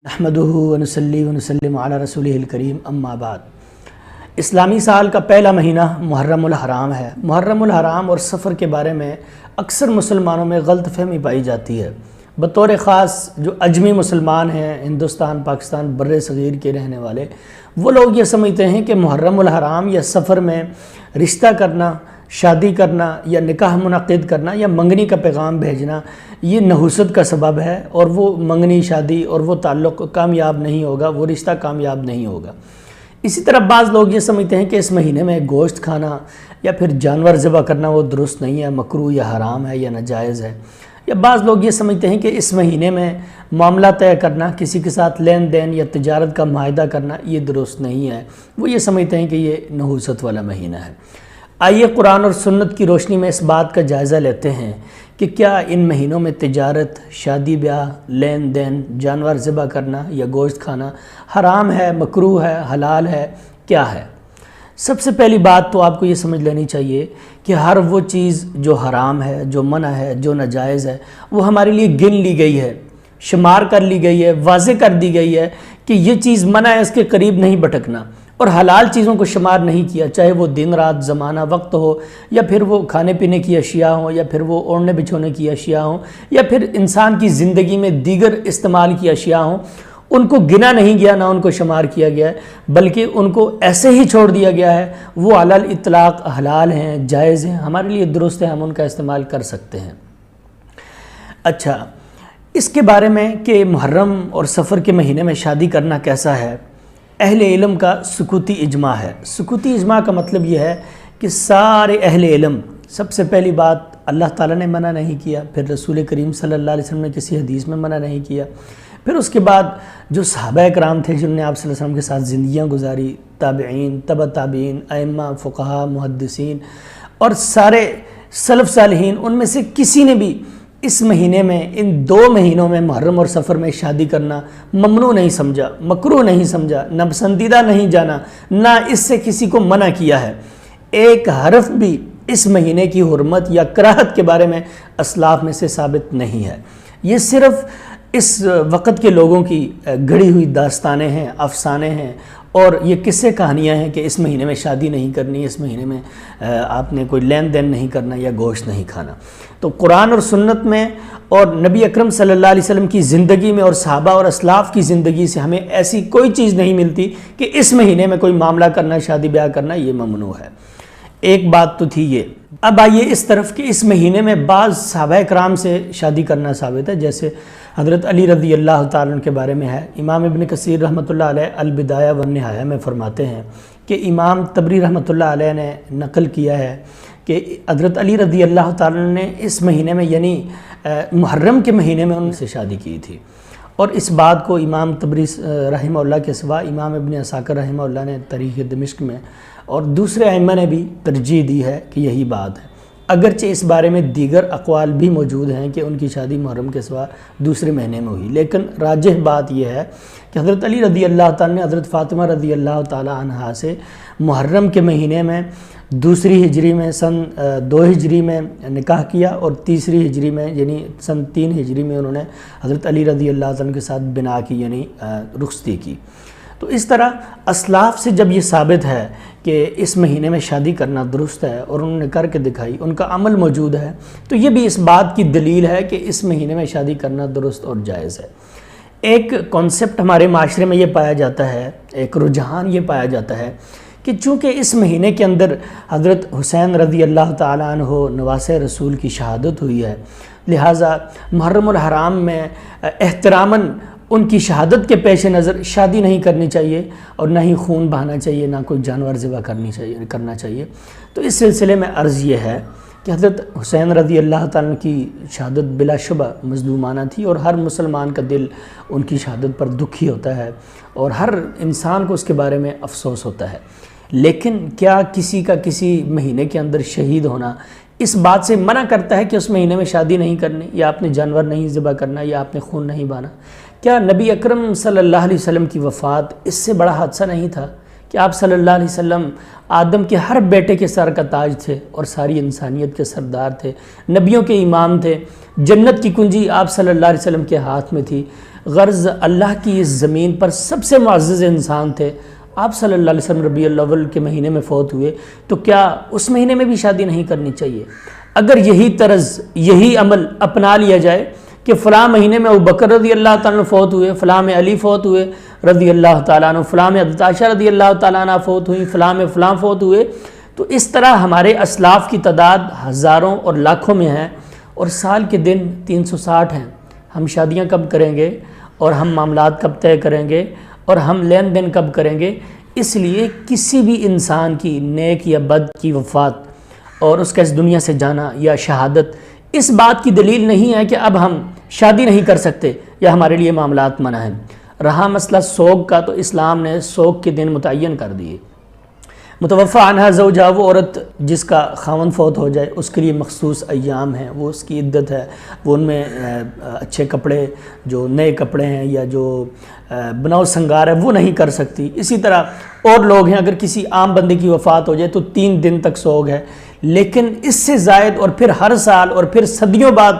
نحمدہ ونصلی ونسلم علی رسولہ الکریم اما بعد۔ اسلامی سال کا پہلا مہینہ محرم الحرام ہے۔ محرم الحرام اور سفر کے بارے میں اکثر مسلمانوں میں غلط فہمی پائی جاتی ہے۔ بطور خاص جو اجمی مسلمان ہیں، ہندوستان، پاکستان، بر صغیر کے رہنے والے، وہ لوگ یہ سمجھتے ہیں کہ محرم الحرام یا سفر میں رشتہ کرنا، شادی کرنا یا نکاح منعقد کرنا یا منگنی کا پیغام بھیجنا یہ نحوست کا سبب ہے، اور وہ منگنی، شادی اور وہ تعلق کامیاب نہیں ہوگا، وہ رشتہ کامیاب نہیں ہوگا۔ اسی طرح بعض لوگ یہ سمجھتے ہیں کہ اس مہینے میں گوشت کھانا یا پھر جانور ذبح کرنا وہ درست نہیں ہے، مکروہ یا حرام ہے یا ناجائز ہے۔ یا بعض لوگ یہ سمجھتے ہیں کہ اس مہینے میں معاملہ طے کرنا، کسی کے ساتھ لین دین یا تجارت کا معاہدہ کرنا یہ درست نہیں ہے، وہ یہ سمجھتے ہیں کہ یہ نحوست والا مہینہ ہے۔ آئیے قرآن اور سنت کی روشنی میں اس بات کا جائزہ لیتے ہیں کہ کیا ان مہینوں میں تجارت، شادی بیاہ، لین دین، جانور ذبح کرنا یا گوشت کھانا حرام ہے، مکروہ ہے، حلال ہے، کیا ہے؟ سب سے پہلی بات تو آپ کو یہ سمجھ لینی چاہیے کہ ہر وہ چیز جو حرام ہے، جو منع ہے، جو ناجائز ہے، وہ ہمارے لیے گن لی گئی ہے، شمار کر لی گئی ہے، واضح کر دی گئی ہے کہ یہ چیز منع ہے، اس کے قریب نہیں بھٹکنا۔ اور حلال چیزوں کو شمار نہیں کیا، چاہے وہ دن رات، زمانہ، وقت ہو، یا پھر وہ کھانے پینے کی اشیاء ہوں، یا پھر وہ اوڑھنے بچھونے کی اشیاء ہوں، یا پھر انسان کی زندگی میں دیگر استعمال کی اشیاء ہوں۔ ان کو گنا نہیں گیا، نہ ان کو شمار کیا گیا ہے، بلکہ ان کو ایسے ہی چھوڑ دیا گیا ہے۔ وہ علی الاطلاق حلال ہیں، جائز ہیں، ہمارے لیے درست ہے، ہم ان کا استعمال کر سکتے ہیں۔ اچھا، اس کے بارے میں کہ محرم اور سفر کے مہینے میں شادی کرنا کیسا ہے، اہل علم کا سکوتی اجماع ہے۔ سکوتی اجماع کا مطلب یہ ہے کہ سارے اہل علم، سب سے پہلی بات اللہ تعالیٰ نے منع نہیں کیا، پھر رسول کریم صلی اللہ علیہ وسلم نے کسی حدیث میں منع نہیں کیا، پھر اس کے بعد جو صحابہ کرام تھے جنہوں نے آپ صلی اللہ علیہ وسلم کے ساتھ زندگیاں گزاری، تابعین، تبع تابعین، ائمہ، فقہا، محدثین اور سارے سلف صالحین، ان میں سے کسی نے بھی اس مہینے میں، ان دو مہینوں میں محرم اور سفر میں شادی کرنا ممنوع نہیں سمجھا، مکروہ نہیں سمجھا، ناپسندیدہ نہیں جانا، نہ اس سے کسی کو منع کیا ہے۔ ایک حرف بھی اس مہینے کی حرمت یا کراہت کے بارے میں اسلاف میں سے ثابت نہیں ہے۔ یہ صرف اس وقت کے لوگوں کی گھڑی ہوئی داستانیں ہیں، افسانے ہیں، اور یہ قصے کہانیاں ہیں کہ اس مہینے میں شادی نہیں کرنی، اس مہینے میں آپ نے کوئی لین دین نہیں کرنا یا گوشت نہیں کھانا۔ تو قرآن اور سنت میں اور نبی اکرم صلی اللہ علیہ وسلم کی زندگی میں اور صحابہ اور اسلاف کی زندگی سے ہمیں ایسی کوئی چیز نہیں ملتی کہ اس مہینے میں کوئی معاملہ کرنا، شادی بیاہ کرنا یہ ممنوع ہے۔ ایک بات تو تھی یہ۔ اب آئیے اس طرف کہ اس مہینے میں بعض صحابہ کرام سے شادی کرنا ثابت ہے، جیسے حضرت علی رضی اللہ تعالیٰ عنہ کے بارے میں ہے۔ امام ابن کثیر رحمۃ اللہ علیہ البدایہ والنہایہ میں فرماتے ہیں کہ امام طبری رحمۃ اللہ علیہ نے نقل کیا ہے کہ حضرت علی رضی اللہ تعالیٰ عنہ نے اس مہینے میں، یعنی محرم کے مہینے میں ان سے شادی کی تھی، اور اس بات کو امام طبری رحمہ اللہ کے سوا امام ابن عساکر رحمہ اللہ نے تاریخ دمشق میں اور دوسرے ائمہ نے بھی ترجیح دی ہے کہ یہی بات ہے، اگرچہ اس بارے میں دیگر اقوال بھی موجود ہیں کہ ان کی شادی محرم کے سوا دوسرے مہینے میں ہوئی، لیکن راجح بات یہ ہے کہ حضرت علی رضی اللہ تعالیٰ نے حضرت فاطمہ رضی اللہ تعالیٰ عنہا سے محرم کے مہینے میں دوسری ہجری میں سن 2 ہجری میں نکاح کیا، اور تیسری ہجری میں یعنی سن 3 ہجری میں انہوں نے حضرت علی رضی اللہ عنہ کے ساتھ بنا کی، یعنی رخصتی کی۔ تو اس طرح اسلاف سے جب یہ ثابت ہے کہ اس مہینے میں شادی کرنا درست ہے اور انہوں نے کر کے دکھائی، ان کا عمل موجود ہے، تو یہ بھی اس بات کی دلیل ہے کہ اس مہینے میں شادی کرنا درست اور جائز ہے۔ ایک کانسیپٹ ہمارے معاشرے میں یہ پایا جاتا ہے، ایک رجحان یہ پایا جاتا ہے کہ چونکہ اس مہینے کے اندر حضرت حسین رضی اللہ تعالیٰ عنہ نواسہ رسول کی شہادت ہوئی ہے، لہٰذا محرم الحرام میں احتراماً ان کی شہادت کے پیش نظر شادی نہیں کرنی چاہیے، اور نہ ہی خون بہانا چاہیے، نہ کوئی جانور ذبح کرنا چاہیے۔ تو اس سلسلے میں عرض یہ ہے کہ حضرت حسین رضی اللہ تعالیٰ کی شہادت بلا شبہ مظلومانہ تھی، اور ہر مسلمان کا دل ان کی شہادت پر دکھی ہوتا ہے، اور ہر انسان کو اس کے بارے میں افسوس ہوتا ہے۔ لیکن کیا کسی کا کسی مہینے کے اندر شہید ہونا اس بات سے منع کرتا ہے کہ اس مہینے میں شادی نہیں کرنی، یا آپ نے جانور نہیں ذبح کرنا، یا آپ نے خون نہیں بہانا؟ کیا نبی اکرم صلی اللہ علیہ وسلم کی وفات اس سے بڑا حادثہ نہیں تھا کہ آپ صلی اللہ علیہ وسلم آدم کے ہر بیٹے کے سر کا تاج تھے، اور ساری انسانیت کے سردار تھے، نبیوں کے امام تھے، جنت کی کنجی آپ صلی اللہ علیہ وسلم کے ہاتھ میں تھی، غرض اللہ کی اس زمین پر سب سے معزز انسان تھے، آپ صلی اللہ علیہ وسلم ربیع الاول کے مہینے میں فوت ہوئے، تو کیا اس مہینے میں بھی شادی نہیں کرنی چاہیے؟ اگر یہی طرز، یہی عمل اپنا لیا جائے کہ فلاں مہینے میں ابوبکر رضی اللہ تعالیٰ عنہ فوت ہوئے، فلاں میں علی فوت ہوئے رضی اللہ تعالیٰ عنہ، فلاں میں حضرت عائشہ رضی اللہ تعالیٰ عنہ فوت ہوئی، فلاں میں فلاں فوت ہوئے، تو اس طرح ہمارے اسلاف کی تعداد ہزاروں اور لاکھوں میں ہے، اور سال کے دن 360 ہیں۔ ہم شادیاں کب کریں گے، اور ہم معاملات کب طے کریں گے، اور ہم لین دین کب کریں گے؟ اس لیے کسی بھی انسان کی نیک یا بد کی وفات اور اس کا اس دنیا سے جانا یا شہادت اس بات کی دلیل نہیں ہے کہ اب ہم شادی نہیں کر سکتے یا ہمارے لیے معاملات منع ہیں۔ رہا مسئلہ سوگ کا، تو اسلام نے سوگ کے دن متعین کر دیے۔ متوفی عنہا زوجہ، وہ عورت جس کا خاوند فوت ہو جائے، اس کے لیے مخصوص ایام ہیں، وہ اس کی عدت ہے، وہ ان میں اچھے کپڑے، جو نئے کپڑے ہیں یا جو بناؤ سنگار ہے وہ نہیں کر سکتی۔ اسی طرح اور لوگ ہیں، اگر کسی عام بندے کی وفات ہو جائے تو 3 دن تک سوگ ہے، لیکن اس سے زائد اور پھر ہر سال اور پھر صدیوں بعد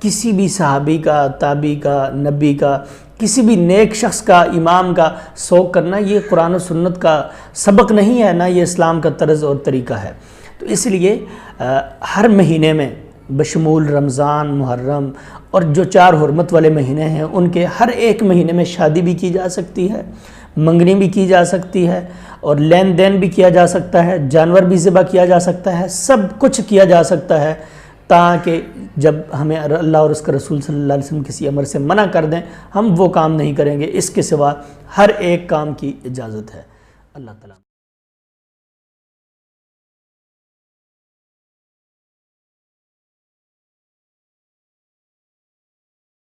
کسی بھی صحابی کا، تابعی کا، نبی کا، کسی بھی نیک شخص کا، امام کا سوگ کرنا، یہ قرآن و سنت کا سبق نہیں ہے، نہ یہ اسلام کا طرز اور طریقہ ہے۔ تو اس لیے ہر مہینے میں بشمول رمضان، محرم اور جو 4 حرمت والے مہینے ہیں، ان کے ہر ایک مہینے میں شادی بھی کی جا سکتی ہے، منگنی بھی کی جا سکتی ہے، اور لین دین بھی کیا جا سکتا ہے، جانور بھی ذبح کیا جا سکتا ہے، سب کچھ کیا جا سکتا ہے، تاکہ جب ہمیں اللہ اور اس کا رسول صلی اللہ علیہ وسلم کسی امر سے منع کر دیں، ہم وہ کام نہیں کریں گے۔ اس کے سوا ہر ایک کام کی اجازت ہے۔ اللہ تعالیٰ